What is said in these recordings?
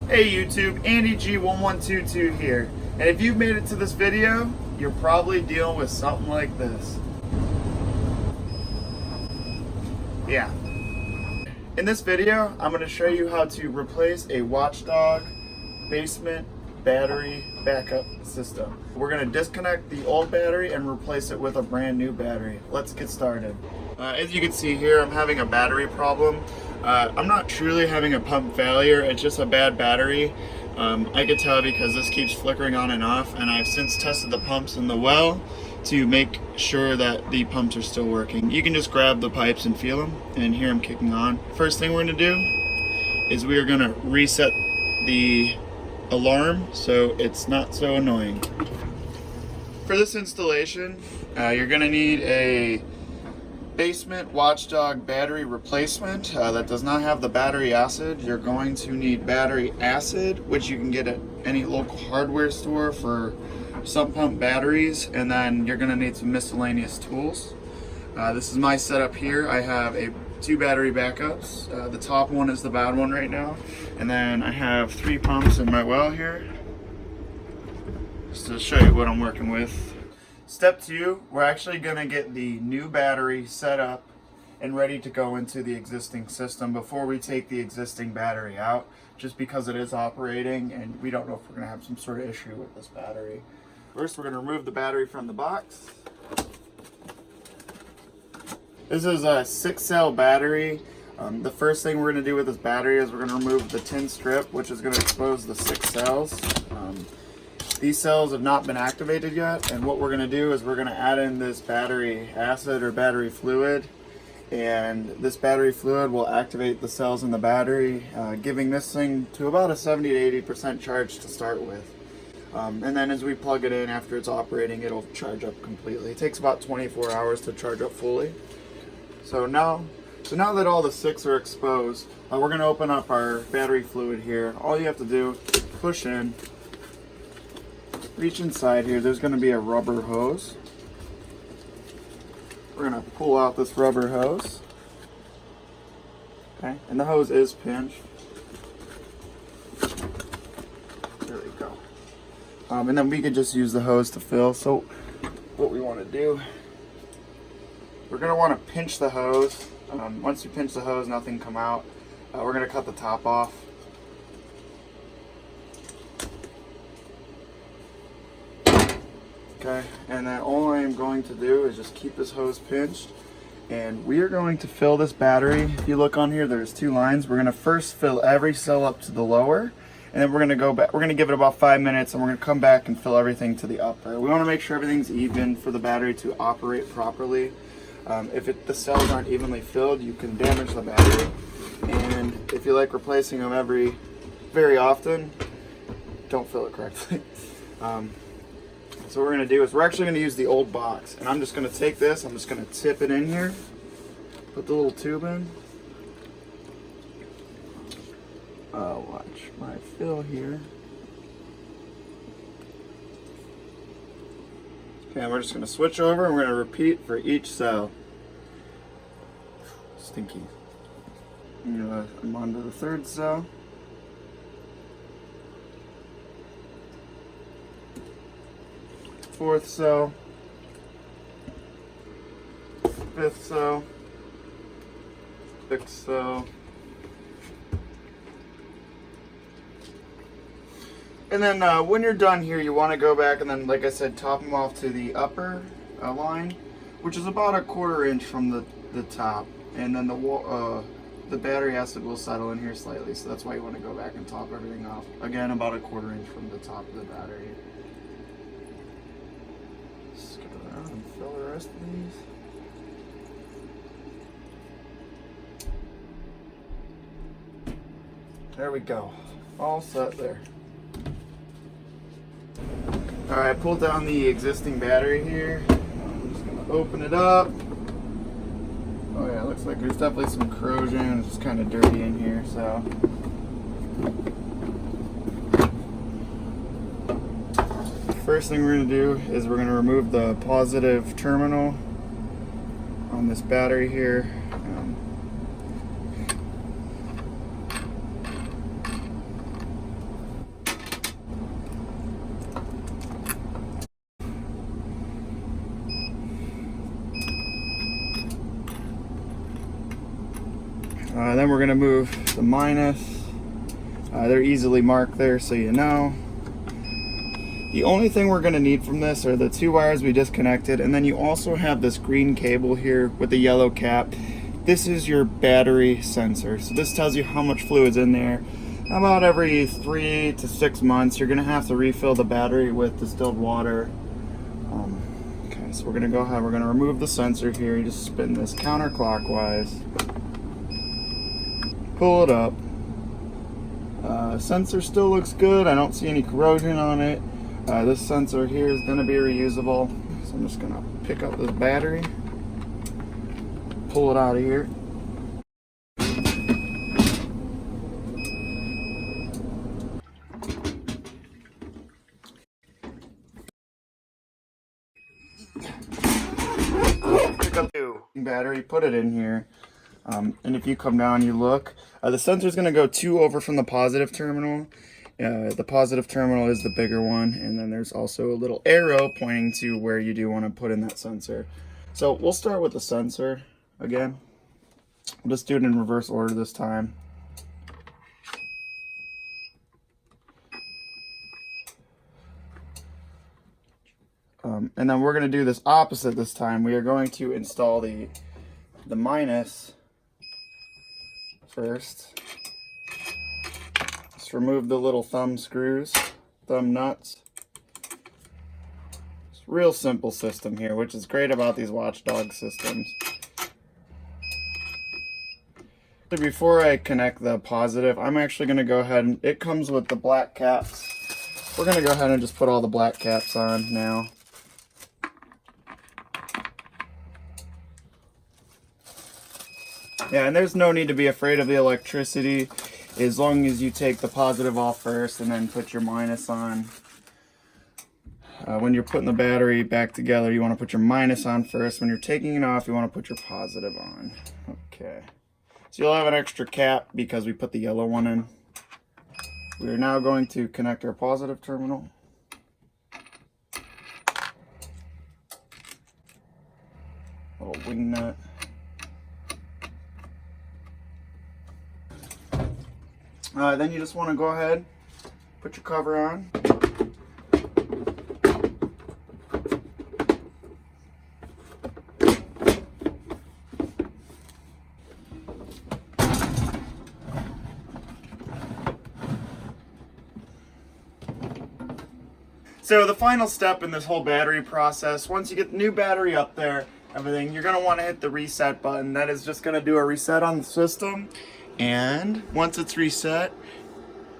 Hey YouTube, Andy G1122 here. And if you've made it to this video, you're probably dealing with something like this. Yeah. In this video, I'm going to show you how to replace a Watchdog basement battery backup system. We're going to disconnect the old battery and replace it with a brand new battery. Let's get started. As you can see here, I'm having a battery problem. I'm not truly having a pump failure, it's just a bad battery. I could tell because this keeps flickering on and off, and I've since tested the pumps in the well to make sure that the pumps are still working. You can just grab the pipes and feel them and hear them kicking on. First thing we're going to do is we are going to reset the alarm so it's not so annoying. For this installation, you're going to need a basement Watchdog battery replacement that does not have the battery acid. You're going to need battery acid, which you can get at any local hardware store for sump pump batteries, and then you're going to need some miscellaneous tools. This is my setup here. I have two battery backups. The top one is the bad one right now, and then I have 3 pumps in my well here, just to show you what I'm working with. Step 2, we're actually going to get the new battery set up and ready to go into the existing system before we take the existing battery out, just because it is operating and we don't know if we're going to have some sort of issue with this battery. First, we're going to remove the battery from the box. This is a 6-cell battery. The first thing we're going to do with this battery is we're going to remove the tin strip, which is going to expose the 6 cells. These cells have not been activated yet, and what we're going to do is we're going to add in this battery acid or battery fluid, and this battery fluid will activate the cells in the battery, giving this thing to about a 70 to 80% charge to start with. And then as we plug it in after it's operating, it'll charge up completely. It takes about 24 hours to charge up fully. So now that all the 6 are exposed, we're going to open up our battery fluid here. All you have to do is push in. Reach inside here, there's going to be a rubber hose. We're going to pull out this rubber hose. Okay, and the hose is pinched. There we go. And then we could just use the hose to fill. So what we want to do, we're going to want to pinch the hose. Once you pinch the hose, nothing come out. We're going to cut the top off. Okay, and then all I am going to do is just keep this hose pinched, and we are going to fill this battery. If you look on here, there's 2 lines. We're going to first fill every cell up to the lower, and then we're going to go back. We're going to give it about 5 minutes, and we're going to come back and fill everything to the upper. We want to make sure everything's even for the battery to operate properly. If the cells aren't evenly filled, you can damage the battery, and if you like replacing them very often, don't fill it correctly. So what we're going to do is we're actually going to use the old box, and I'm just going to take this, I'm just going to tip it in here, put the little tube in. Watch my fill here. Okay, and we're just going to switch over and we're going to repeat for each cell. Stinky. I'm on to the 3rd cell. 4th cell, 5th cell, 6th cell, and then when you're done here, you want to go back and then, like I said, top them off to the upper line, which is about a 1/4 inch from the top, and then the battery acid will settle in here slightly, so that's why you want to go back and top everything off. Again, about a 1/4 inch from the top of the battery. And fill the rest of these. There we go. All set there. Alright, pull down the existing battery here. I'm just going to open it up. Oh yeah, it looks like there's definitely some corrosion. It's just kind of dirty in here, so. First thing we're going to do is we're going to remove the positive terminal on this battery here. Then we're going to move the minus. They're easily marked there, so you know. The only thing we're going to need from this are the 2 wires we disconnected, and then you also have this green cable here with the yellow cap. This is your battery sensor. So this tells you how much fluid's in there. About every 3 to 6 months, you're going to have to refill the battery with distilled water. Okay, so we're going to go ahead, we're going to remove the sensor here. You just spin this counterclockwise. Pull it up. Sensor still looks good. I don't see any corrosion on it. This sensor here is going to be reusable. So I'm just going to pick up this battery, pull it out of here. Pick up the battery, put it in here. And if you come down, you look, the sensor is going to go 2 over from the positive terminal. The positive terminal is the bigger one, and then there's also a little arrow pointing to where you do want to put in that sensor. So we'll start with the sensor again. We'll just do it in reverse order this time. And then we're going to do this opposite this time. We are going to install the minus first. Just remove the little thumb screws, thumb nuts. It's a real simple system here, which is great about these watchdog systems. Before I connect the positive, I'm actually going to go ahead and it comes with the black caps. We're going to go ahead and just put all the black caps on now. Yeah, and there's no need to be afraid of the electricity as long as you take the positive off first and then put your minus on. When you're putting the battery back together, you want to put your minus on first. When you're taking it off, you want to put your positive on. Okay. So you'll have an extra cap because we put the yellow one in. We are now going to connect our positive terminal. Little wing nut. Then you just want to go ahead, put your cover on. So the final step in this whole battery process, once you get the new battery up there, everything, you're going to want to hit the reset button. That is just going to do a reset on the system. And once it's reset,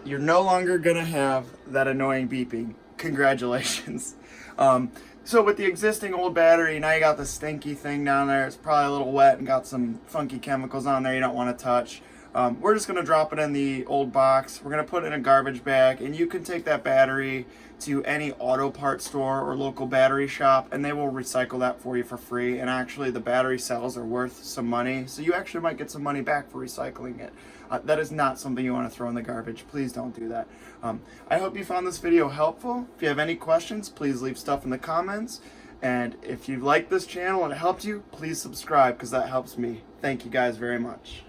you're no longer going to have that annoying beeping. Congratulations. So with the existing old battery, now you got the stinky thing down there. It's probably a little wet and got some funky chemicals on there you don't want to touch. We're just going to drop it in the old box. We're going to put it in a garbage bag, and you can take that battery to any auto parts store or local battery shop, and they will recycle that for you for free. And actually the battery cells are worth some money, so you actually might get some money back for recycling it. That is not something you want to throw in the garbage. Please don't do that. I hope you found this video helpful. If you have any questions, please leave stuff in the comments. And if you like this channel and it helped you, please subscribe because that helps me. Thank you guys very much.